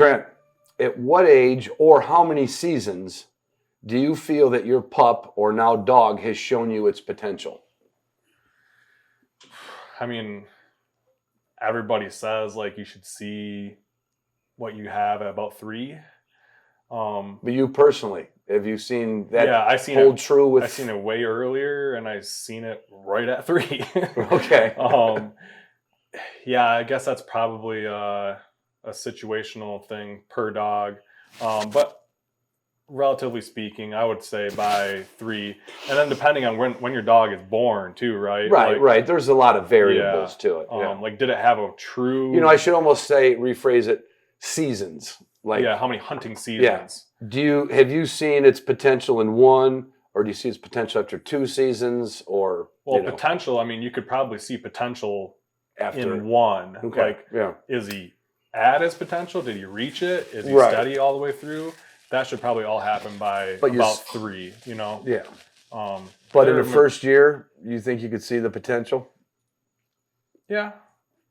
Trent, at what age or how many seasons do you feel that your pup or now dog has shown you its potential? I mean, everybody says like you should see what you have at about 3. But you personally, have you seen that I seen hold it, true with? I've seen it way earlier, and I've seen it right at 3. Okay. Yeah, I guess that's probably a situational thing per dog. But relatively speaking, I would say by 3. And then depending on when your dog is born too, right? Right. There's a lot of variables to it. Yeah. Like, did it have a true... I should almost rephrase it, seasons. Like, how many hunting seasons? Yeah. Have you seen its potential in 1, or do you see its potential after 2 seasons? Or potential, I mean, you could probably see potential after in 1. Okay. Is he at his potential? Did he reach it? Is he steady all the way through? That should probably all happen by about 3, Yeah. But in the first year, you think you could see the potential? Yeah.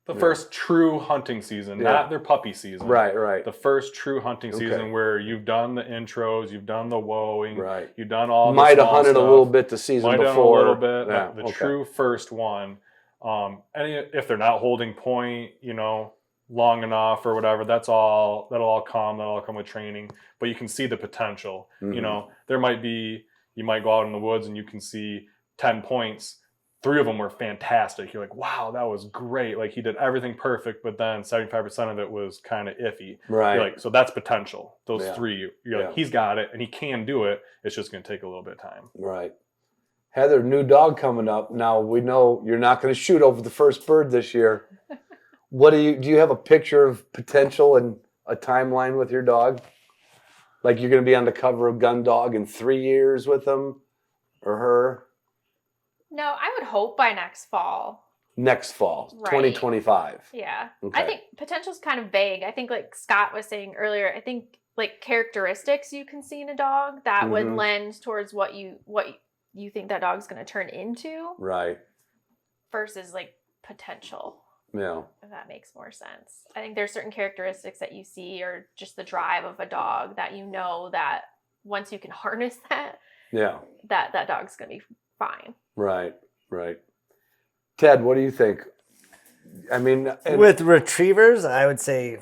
The first true hunting season, not their puppy season. Right. The first true hunting season where you've done the intros, you've done the woeing, right. You've done all the might have small hunted stuff. A little bit the season before. Might have done a little bit. Yeah. The true first one. And if they're not holding point, long enough or whatever, that'll all come with training. But you can see the potential. There might be, you might go out in the woods and you can see 10 points. 3 of them were fantastic. You're like, wow, that was great. Like, he did everything perfect, but then 75% of it was kind of iffy. Right. You're like, so that's potential. Those 3, you're like, he's got it and he can do it. It's just going to take a little bit of time. Right. Heather, new dog coming up. Now, we know you're not going to shoot over the first bird this year. Do you have a picture of potential and a timeline with your dog? Like, you're going to be on the cover of Gun Dog in 3 years with him or her? No, I would hope by next fall. Next fall, right. 2025. Yeah. Okay. I think potential's kind of vague. I think, like Scott was saying earlier, I think like characteristics you can see in a dog that would lend towards what you think that dog's going to turn into. Right. Versus like potential. Yeah. If that makes more sense. I think there's certain characteristics that you see, or just the drive of a dog that that once you can harness that, that dog's going to be fine. Right. Ted, what do you think? I mean, with retrievers, I would say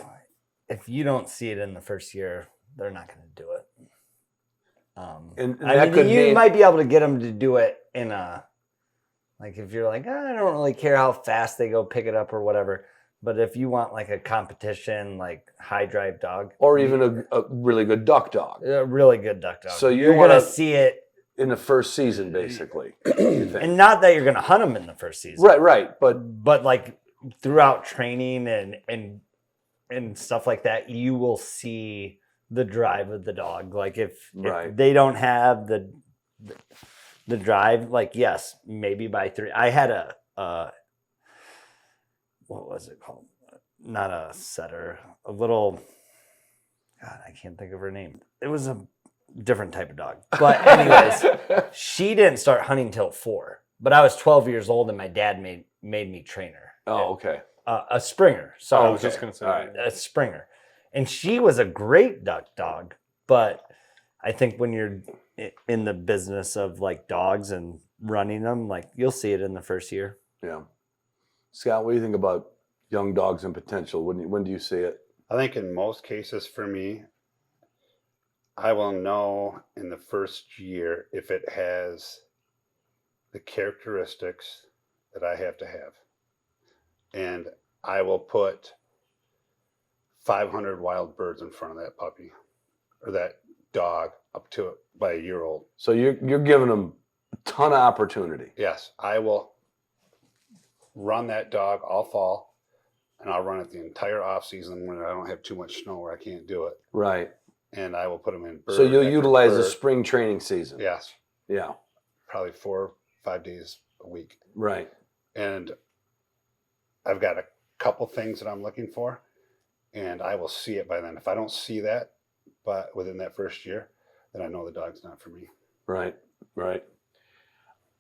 if you don't see it in the first year, they're not going to do it. You might be able to get them to do it in a, like if you're like, I don't really care how fast they go pick it up or whatever. But if you want like a competition, like high drive dog. Or even a really good duck dog. A really good duck dog. So you're going to see it. In the first season, basically. And not that you're going to hunt them in the first season. Right. But like throughout training and stuff like that, you will see the drive of the dog. Like if they don't have the drive, like, yes, maybe by 3. I had a what was it called? Not a setter, a little, God, I can't think of her name. It was a different type of dog. But anyways, she didn't start hunting till 4. But I was 12 years old and my dad made me train her. Oh, okay. A Springer. So I was just going to say a Springer. And she was a great duck dog. But I think when you're in the business of like dogs and running them, like you'll see it in the first year. Yeah. Scott, what do you think about young dogs and potential? When do you see it? I think in most cases for me, I will know in the first year if it has the characteristics that I have to have. And I will put 500 wild birds in front of that puppy or that dog up to it by a year old. So you're giving them a ton of opportunity. Yes, I will run that dog all fall, and I'll run it the entire off season when I don't have too much snow where I can't do it. Right. And I will put them in bird. So you'll utilize the spring training season. Yes. Yeah. Probably 4 or 5 days a week. Right. And I've got a couple things that I'm looking for, and I will see it by then. If I don't see that, but within that first year, then I know the dog's not for me. Right.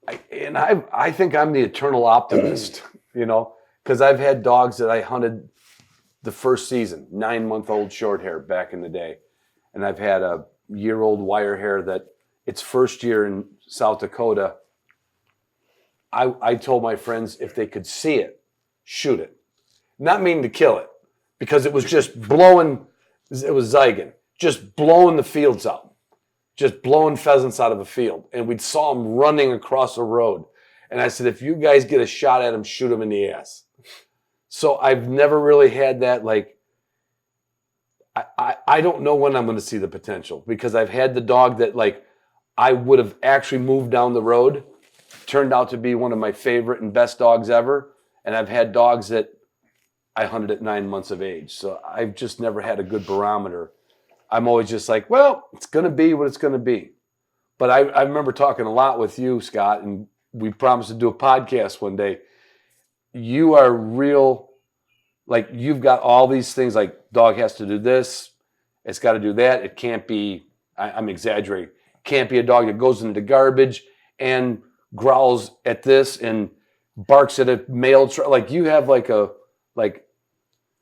I think I'm the eternal optimist, because I've had dogs that I hunted the first season, 9-month-old short hair back in the day. And I've had a year-old wire hair that its first year in South Dakota, I told my friends if they could see it, shoot it. Not meaning to kill it, because it was just blowing, it was Zygon, just blowing the fields out, just blowing pheasants out of a field. And we saw them running across a road. And I said, if you guys get a shot at them, shoot them in the ass. So I've never really had that, like, I don't know when I'm going to see the potential, because I've had the dog that, like, I would have actually moved down the road, turned out to be one of my favorite and best dogs ever. And I've had dogs that I hunted at 9 months of age. So I've just never had a good barometer. I'm always just like, well, it's going to be what it's going to be. But I remember talking a lot with you, Scott, and we promised to do a podcast one day. You are real, like, you've got all these things, like, dog has to do this, it's got to do that. It can't be, I'm exaggerating, can't be a dog that goes into the garbage and growls at this and barks at a male. Like, you have like a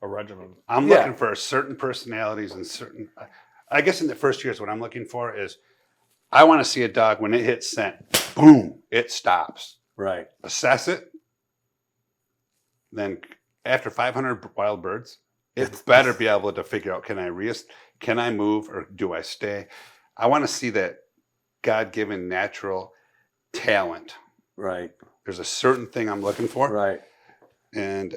regimen. I'm looking for certain personalities and certain, I guess in the first years, what I'm looking for is, I want to see a dog when it hits scent, boom, it stops. Right. Assess it. Then after 500 wild birds, it better be able to figure out, can I move or do I stay? I want to see that God-given natural talent. Right. There's a certain thing I'm looking for. Right. And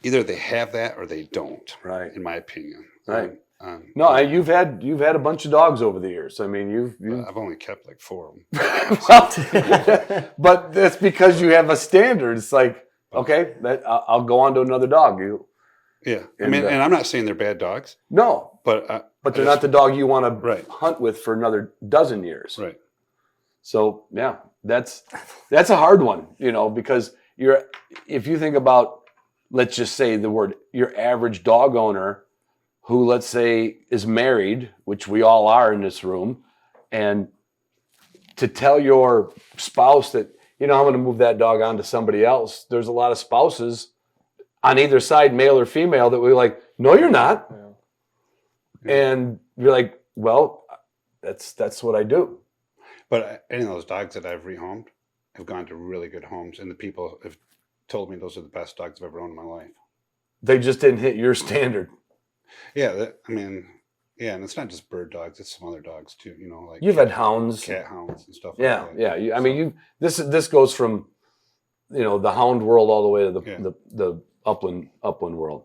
either they have that or they don't. Right. In my opinion. Right. No, you've had a bunch of dogs over the years. I mean, I've only kept like 4 of them. Well, but that's because you have a standard. It's like, okay, I'll go on to another dog. Yeah, I mean, and I'm not saying they're bad dogs. No, but they're not the dog you want to Right. hunt with for another dozen years. Right. So yeah, that's a hard one, because if you think about, let's just say the word, your average dog owner who, let's say, is married, which we all are in this room, and to tell your spouse that, I'm going to move that dog on to somebody else. There's a lot of spouses on either side, male or female, that we're like, no, you're not. Yeah. And you're like, well, that's what I do. But any of those dogs that I've rehomed have gone to really good homes, and the people have told me those are the best dogs I've ever owned in my life. They just didn't hit your standard. Yeah, and it's not just bird dogs; it's some other dogs too. Like you've had hounds, cat hounds, and stuff. Yeah, like that. yeah. I mean, this goes from, the hound world all the way to the upland world.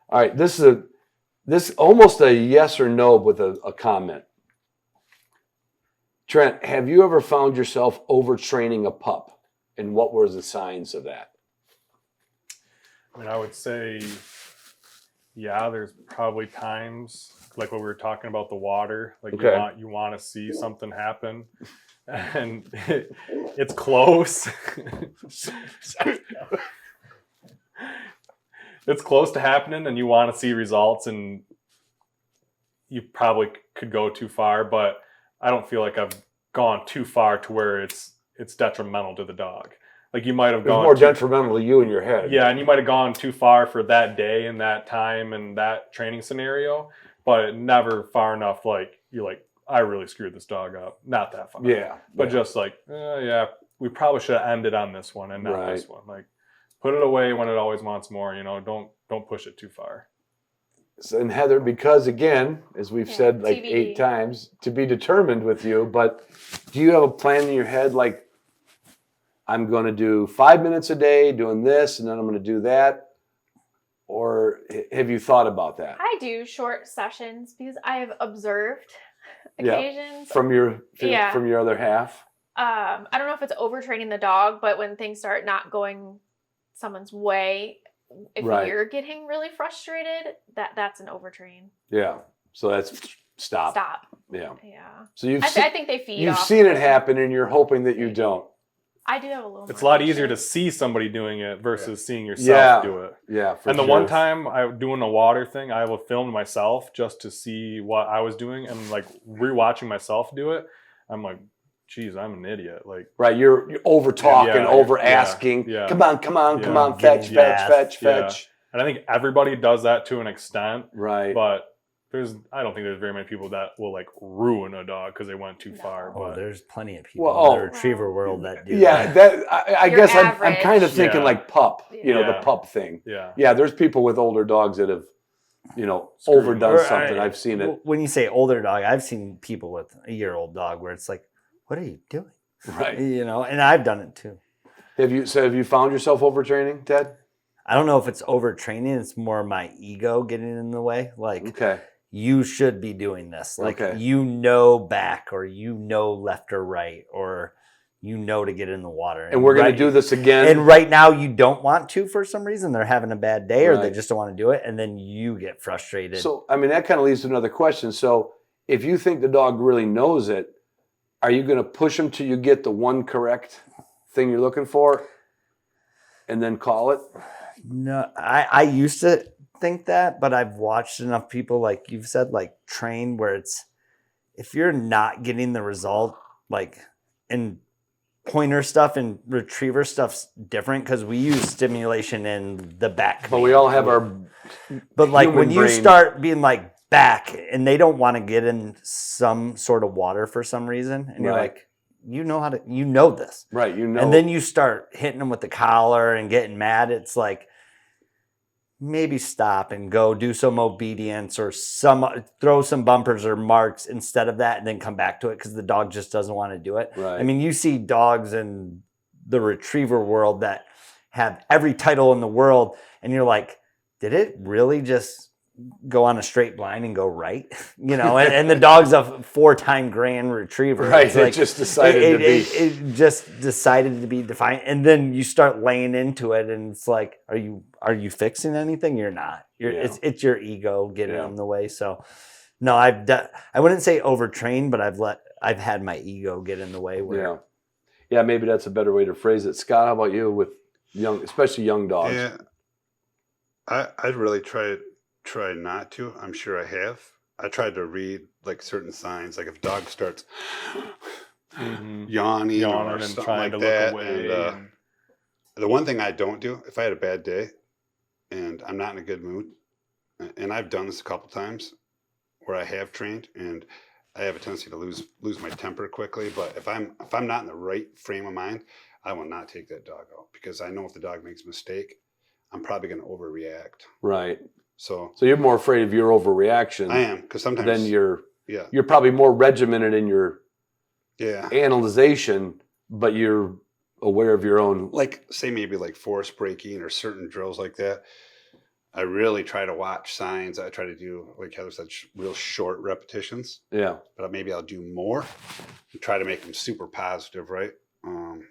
All right, this is almost a yes or no with a comment. Trent, have you ever found yourself overtraining a pup, and what were the signs of that? I mean, I would say, yeah, there's probably times like what we were talking about, the water, like you want to see something happen, and it's close. It's close to happening, and you want to see results, and you probably could go too far, but I don't feel like I've gone too far to where it's detrimental to the dog. Like you might have gone more detrimental to you in your head. Yeah, and you might have gone too far for that day and that time and that training scenario, but never far enough like you're like, I really screwed this dog up. Not that far. Yeah. But just like, we probably should have ended on this one and not this one. Like, put it away when it always wants more. Don't push it too far. So, and Heather, because again, as we've said like TBD. 8 times, to be determined with you, but do you have a plan in your head like, I'm going to do 5 minutes a day doing this, and then I'm going to do that? Or have you thought about that? I do short sessions because I have observed occasions. From your other half? I don't know if it's overtraining the dog, but when things start not going someone's way, if you're getting really frustrated, that's an overtrain. Yeah. So that's stop. Yeah. Yeah. So I think they feed you've off seen of it happen, and you're hoping that you don't. I do have a little. It's a more lot easier to patience. see somebody doing it versus seeing yourself do it. Yeah. And the one time I was doing a water thing, I filmed myself just to see what I was doing, and like rewatching myself do it, I'm like, geez, I'm an idiot. Like, right, you're over talking, over asking. Yeah. Come on, fetch. And I think everybody does that to an extent. Right. But I don't think there's very many people that will like ruin a dog because they went too far. Oh, But there's plenty of people in the retriever world that do that. I guess I'm kind of thinking Yeah. like pup, you know, Yeah. the pup thing. yeah. Yeah, there's people with older dogs that have, you know, Screwed. overdone Or something. I've seen it. When you say older dog, I've seen people with a year-old dog where it's like, what are you doing? Right. You know, and I've done it too. Have you found yourself overtraining, Ted? I don't know if it's overtraining. It's more my ego getting in the way. Like, Okay. you should be doing this. Like, Okay. you know back, or you know left or right, or you know to get in the water. And we're going to do this again. And right now you don't want to for some reason. They're having a bad day or they Right. just don't want to do it. And then you get frustrated. So, I mean, that kind of leads to another question. So, if you think the dog really knows it, are you going to push him till you get the one correct thing you're looking for and then call it? No, I used to think that, but I've watched enough people, like you've said, like train where it's, if you're not getting the result, like in pointer stuff and retriever stuff's different because we use stimulation in the back. But we all have our But like human when you brain. start being like back and they don't want to get in some sort of water for some reason, and you're Right. like, you know this. right, you know. And then you start hitting them with the collar and getting mad. It's like, maybe stop and go do some obedience or throw some bumpers or marks instead of that, and then come back to it because the dog just doesn't want to do it. Right. I mean, you see dogs in the retriever world that have every title in the world, and you're like, did it really just go on a straight line and go right? You know, and the dog's a 4-time grand retriever. right, It's it like, just decided to be. it just decided to be defiant, and then you start laying into it, and it's like, are you fixing anything? You're not. Yeah. It's your ego getting Yeah. in the way. So, no, I wouldn't say overtrained, but I've had my ego get in the way. Where Yeah, maybe that's a better way to phrase it. Scott, how about you with especially young dogs? Yeah, I'd really try not to. I'm sure I have. I tried to read like certain signs, like if a dog starts yawning or and something trying like to that. look away. And the one thing I don't do, if I had a bad day and I'm not in a good mood, and I've done this a couple times where I have trained, and I have a tendency to lose my temper quickly. But if I'm not in the right frame of mind, I will not take that dog out, because I know if the dog makes a mistake, I'm probably going to overreact. Right. So you're more afraid of your overreaction. I am, because sometimes Then you're yeah probably more regimented in your yeah analyzation, but you're aware of your own. like say maybe like force breaking or certain drills like that. I really try to watch signs. I try to do, like Heather said, real short repetitions. Yeah. But maybe I'll do more and try to make them super positive, right? And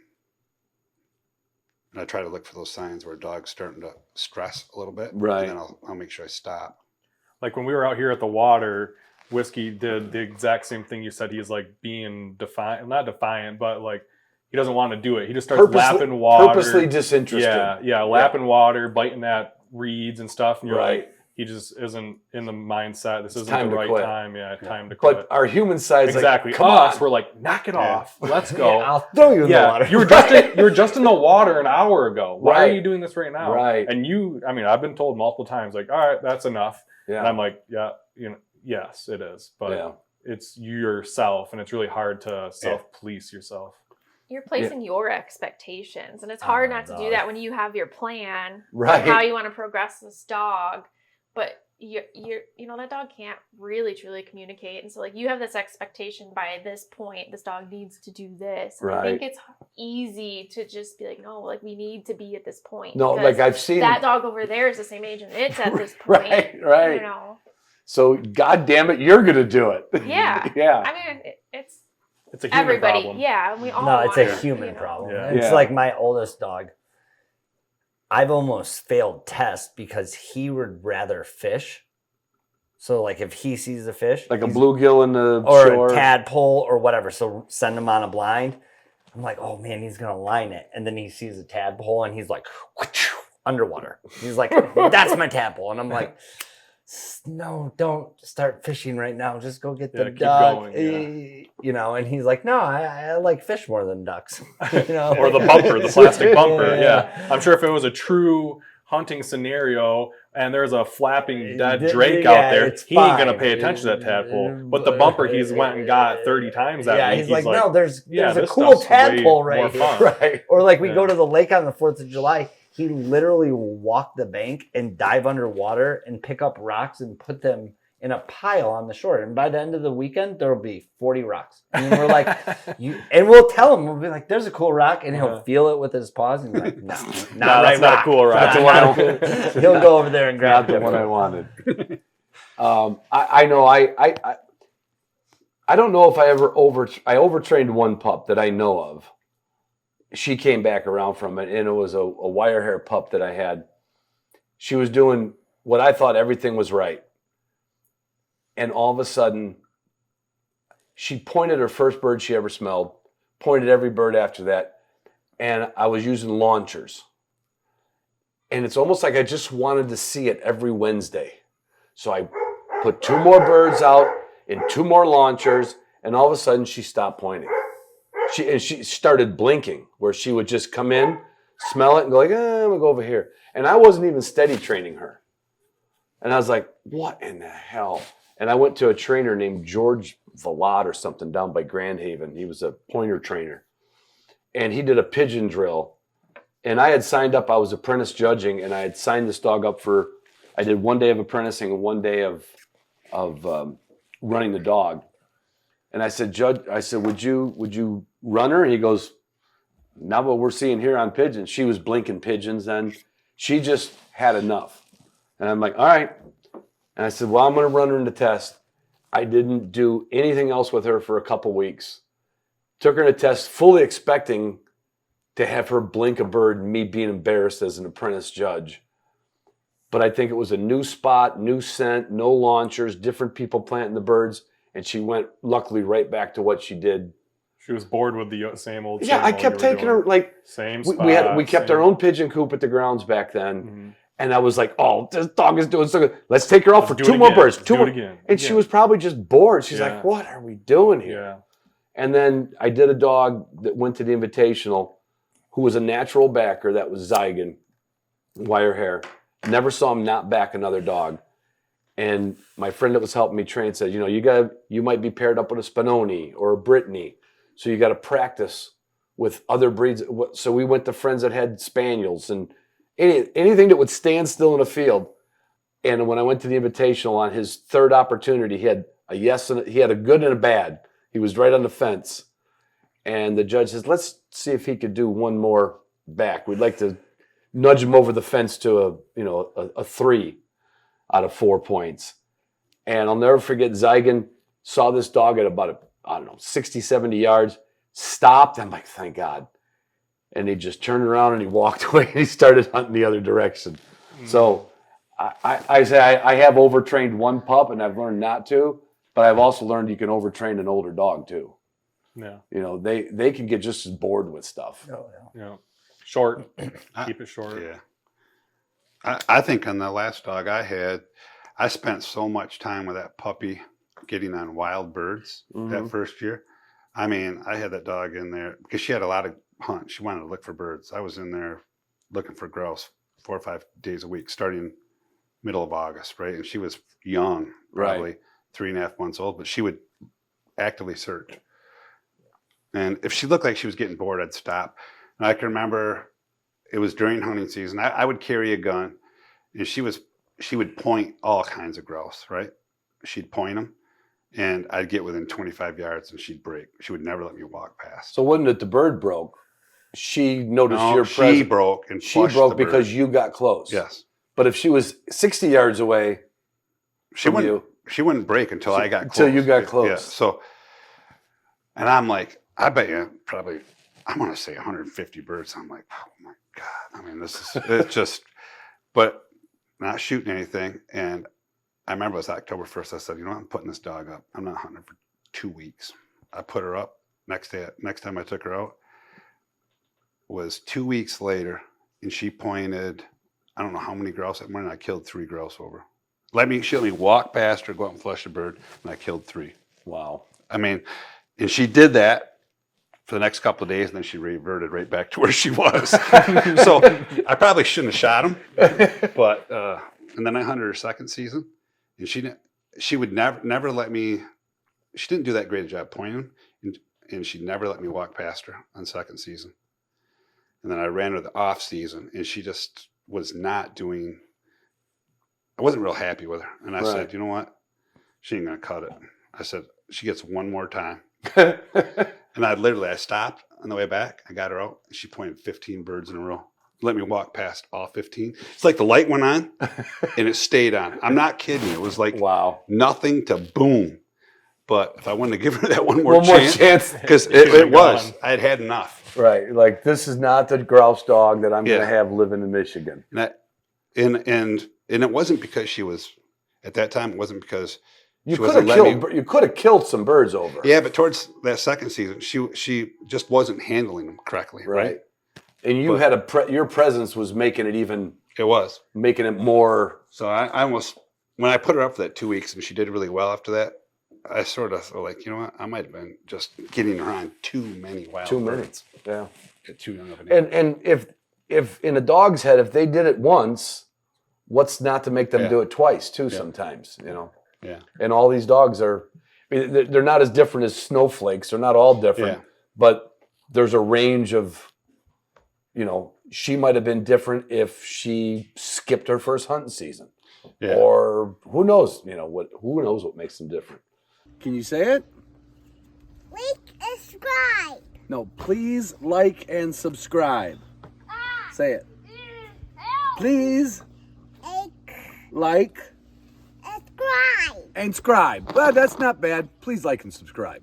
I try to look for those signs where a dog's starting to stress a little bit. Right. And then I'll make sure I stop. Like when we were out here at the water, Whiskey did the exact same thing you said. He's like being defiant, not defiant, but like he doesn't want to do it. He just starts lapping water. Purposely disinterested. Yeah, lapping water, biting at reeds and stuff. And you're Right. like, he just isn't in the mindset. This isn't time the to right quit. time. Yeah, time to quit. But our human side's Exactly. like, come Us, on. we're like, knock it off. Let's go. I'll throw you in the water. You were just in the water an hour ago. Why Right. are you doing this right now? Right. And I've been told multiple times, like, all right, that's enough. Yeah. And I'm like, yes, it is. But it's yourself, and it's really hard to self-police yourself. You're placing your expectations, and it's hard not to do that when you have your plan Right. of how you want to progress this dog, but you're that dog can't really truly communicate, and so like you have this expectation, by this point this dog needs to do this. And I think it's easy to just be like, no, like we need to be at this point. No, because like I've seen that dog over there is the same age and it's at this point. Right. You know. So God damn it, you're gonna do it. Yeah. Yeah. I mean, it's a human everybody. problem. Yeah, and we all. No, it's want a it, human you know. problem. Yeah. It's Yeah. like my oldest dog. I've almost failed tests because he would rather fish. So like if he sees a fish, Like a bluegill in the or shore. a tadpole or whatever, so send him on a blind. I'm like, oh man, he's gonna line it, and then he sees a tadpole and he's like, underwater. He's like, that's my tadpole, and I'm like, no, don't start fishing right now. Just go get the keep dog. going, You know, and he's like, no, I like fish more than ducks. You know, Or the bumper, the plastic bumper. Yeah. I'm sure if it was a true hunting scenario and there's a flapping dead Yeah, drake out there, it's he ain't gonna fine. pay attention to that tadpole. But the bumper he's went and got 30 times that Yeah, week, he's like, no, there's a this cool stuff's way tadpole more right here. fun. Right. Or like we Yeah. go to the lake on the 4th of July, he literally will walk the bank and dive underwater and pick up rocks and put them in a pile on the shore. And by the end of the weekend, there will be 40 rocks. And we're like, and we'll tell him, we'll be like, there's a cool rock. And he'll feel it with his paws. And he's like, no, that's not a cool rock. That's the one I want. He'll go over there and grab Not the one I wanted. I know I don't know if I ever overtrained one pup that I know of. She came back around from it, and it was a wire hair pup that I had. She was doing what I thought everything was right. And all of a sudden, she pointed her first bird she ever smelled, pointed every bird after that, and I was using launchers. And it's almost like I just wanted to see it every Wednesday. So I put 2 more birds out and 2 more launchers, and all of a sudden she stopped pointing. She started blinking, where she would just come in, smell it, and go like, I'm gonna go over here. And I wasn't even steady training her. And I was like, what in the hell? And I went to a trainer named George Valad or something down by Grand Haven. He was a pointer trainer. And he did a pigeon drill. And I had signed up, I was apprentice judging, and I had signed this dog up I did 1 day of apprenticing and 1 day of running the dog. And I said, Judge, would you run her? And he goes, not what we're seeing here on pigeons. She was blinking pigeons then. She just had enough. And I'm like, all right. And I said, well, I'm going to run her in the test. I didn't do anything else with her for a couple weeks. Took her in a test fully expecting to have her blink a bird and me being embarrassed as an apprentice judge. But I think it was a new spot, new scent, no launchers, different people planting the birds. And she went, luckily, right back to what she did. She was bored with the same old. Yeah, I kept taking her, like, same we kept our own pigeon coop at the grounds back then. Mm-hmm. And I was like, oh, this dog is doing so good. Let's take her out for 2 more birds. 2 more. And she was probably just bored. She's like, what are we doing here? Yeah. And then I did a dog that went to the Invitational who was a natural backer. That was Zygon, wire hair. Never saw him not back another dog. And my friend that was helping me train said, you might be paired up with a Spinoni or a Brittany. So you got to practice with other breeds. So we went to friends that had Spaniels and anything that would stand still in a field. And when I went to the Invitational on his 3rd opportunity, he had a yes and he had a good and a bad. He was right on the fence. And the judge says, let's see if he could do 1 more back. We'd like to nudge him over the fence to a 3 out of 4 points. And I'll never forget, Zygon saw this dog at about, 60, 70 yards, stopped. I'm like, thank God. And he just turned around and he walked away and he started hunting the other direction. Mm-hmm. So I say I have overtrained 1 pup and I've learned not to, but I've also learned you can overtrain an older dog too. Yeah. They can get just as bored with stuff. Oh, yeah. Short. Keep it short. Yeah. I think on the last dog I had, I spent so much time with that puppy getting on wild birds that first year. I mean, I had that dog in there because she had a lot of hunt. She wanted to look for birds. I was in there looking for grouse 4 or 5 days a week, starting middle of August, right? And she was young, probably 3.5 months old, but she would actively search. And if she looked like she was getting bored, I'd stop. And I can remember it was during hunting season. I would carry a gun, and she would point all kinds of grouse, right? She'd point them, and I'd get within 25 yards, and she'd break. She would never let me walk past. So wasn't it the bird broke? She noticed your presence. She broke and she broke because you got close. Yes. But if she was 60 yards away, she wouldn't break until I got close. Until you got close. Yeah. So, and I'm like, I bet you probably, I'm going to say 150 birds. I'm like, oh my God. I mean, it's just, but not shooting anything. And I remember it was October 1st. I said, I'm putting this dog up. I'm not hunting for 2 weeks. I put her up. Next time I took her out was 2 weeks later, and she pointed, I don't know how many grouse that morning. I killed 3 grouse over. She let me walk past her, go out and flush a bird, and I killed 3. Wow. I mean, and she did that for the next couple of days, and then she reverted right back to where she was. So I probably shouldn't have shot him. But and then I hunted her second season, and she would never let me. She didn't do that great a job pointing, and she never let me walk past her on second season. And then I ran her the off season, and she just was not doing. I wasn't real happy with her, and I said, you know what? She ain't gonna cut it. I said she gets one more time. And I stopped on the way back. I got her out. And she pointed 15 birds in a row. Let me walk past all 15. It's like the light went on and it stayed on. I'm not kidding. It was like nothing to boom. But if I wanted to give her that one more chance, because it was, I had enough. Right. Like, this is not the grouse dog that I'm going to have living in Michigan. And it wasn't because she was, at that time, it wasn't because you could have killed some birds over. Yeah, but towards that second season, she just wasn't handling them correctly. Right. And you had your presence was making it even. It was making it more. So I almost, when I put her up for that 2 weeks and she did really well after that, I sort of felt like, you know what, I might have been just getting her on too many wild birds. Yeah. Too young of an age. And if in a dog's head, if they did it once, what's not to make them do it twice too? Sometimes, you know. Yeah. And all these dogs are, I mean, they're not as different as snowflakes. They're not all different, but there's a range of, you know, she might have been different if she skipped her first hunting season, or who knows, you know, who knows what makes them different. Can you say it? Like and subscribe. No, please like and subscribe. Say it. Please like Subscribe. and subscribe. Well, that's not bad. Please like and subscribe.